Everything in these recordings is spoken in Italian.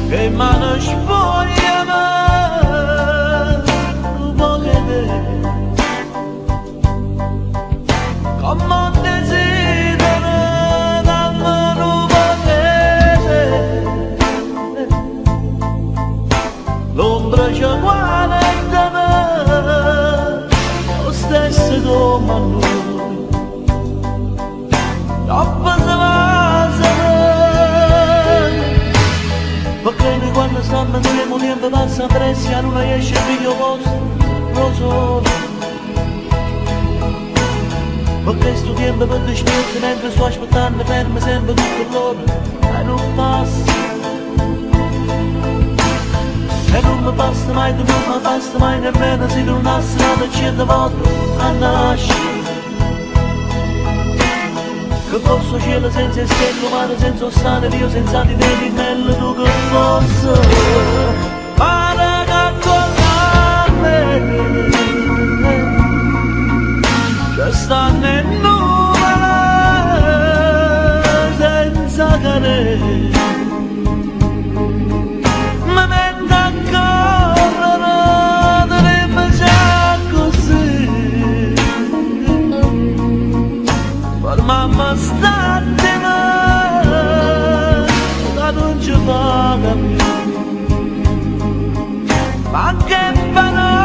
Che mano spoglia ma un po' che te come un desidero dammi un po' che te l'ombra c'è uguale da me lo stesso come a noi troppo se va perché noi quando stiamo insieme il tempo passa presto non riesce più io posso, lo so. Perché sto tempo per dispetto mentre sto aspettando fermo sempre tutto l'ora e non passa. E non mi basta mai, tu non mi basta mai nemmeno se non nascono 100 volte a nascere. Che posso cielo senza stelle umane, senza ostane, Dio senza di te, di bello tu che posso. Pare che con me ci stanno in nuvole senza cadere. Mi metto a correre, dovremmo già così. Per mamma state ma non ci paga più. Ma che parole.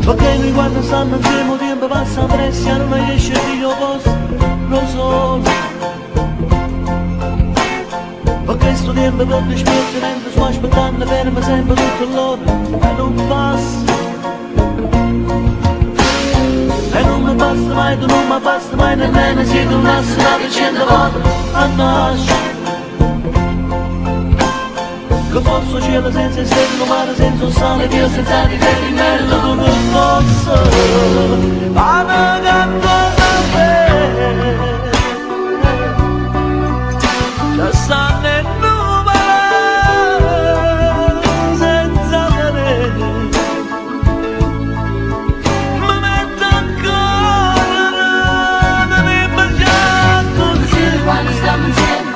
Perché noi quando stanno insieme il tempo passa presto non riesce più io posso, lo so. Perché sto tempo per dispetto mentre sto aspettando fermo sempre tutto l'ora e non passa. E non mi basta mai, tu non mi basta mai nemmeno se tu nascono 100 volte a nascere. Che posso cielo senza stelle umane, senza sale, Dio senza di te, di merda tu che posso. Pane canto a me, ci stanno in nuvole senza cadere. Mi metto a correre, dovremmo già così. Quando stiamo insieme,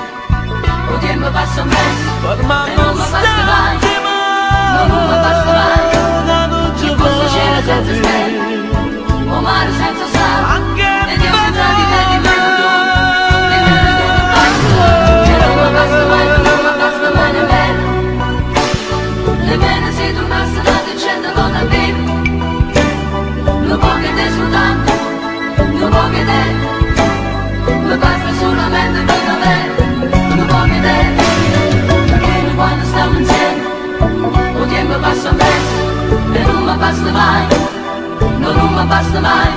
il tempo passa presto. Per mamma state ma non mi basta mai. Che posso c'era senza stelle, o mare senza sale, e Dio senza di te, di me tu, di me tu che basta. Che non mi basta mai, tu non mi basta mai nemmeno. Nemmeno se tu nascono da 100 volte a vivo. Non può che te soltanto, non può che te, mi basta solamente per davvero, non può che te. Quando stiamo insieme, il tempo passa presto e non mi basta mai, non mi basta mai.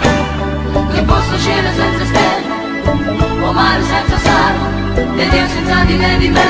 Che posso cielo senza stelle, o mare senza sale, e Dio senza di te, di me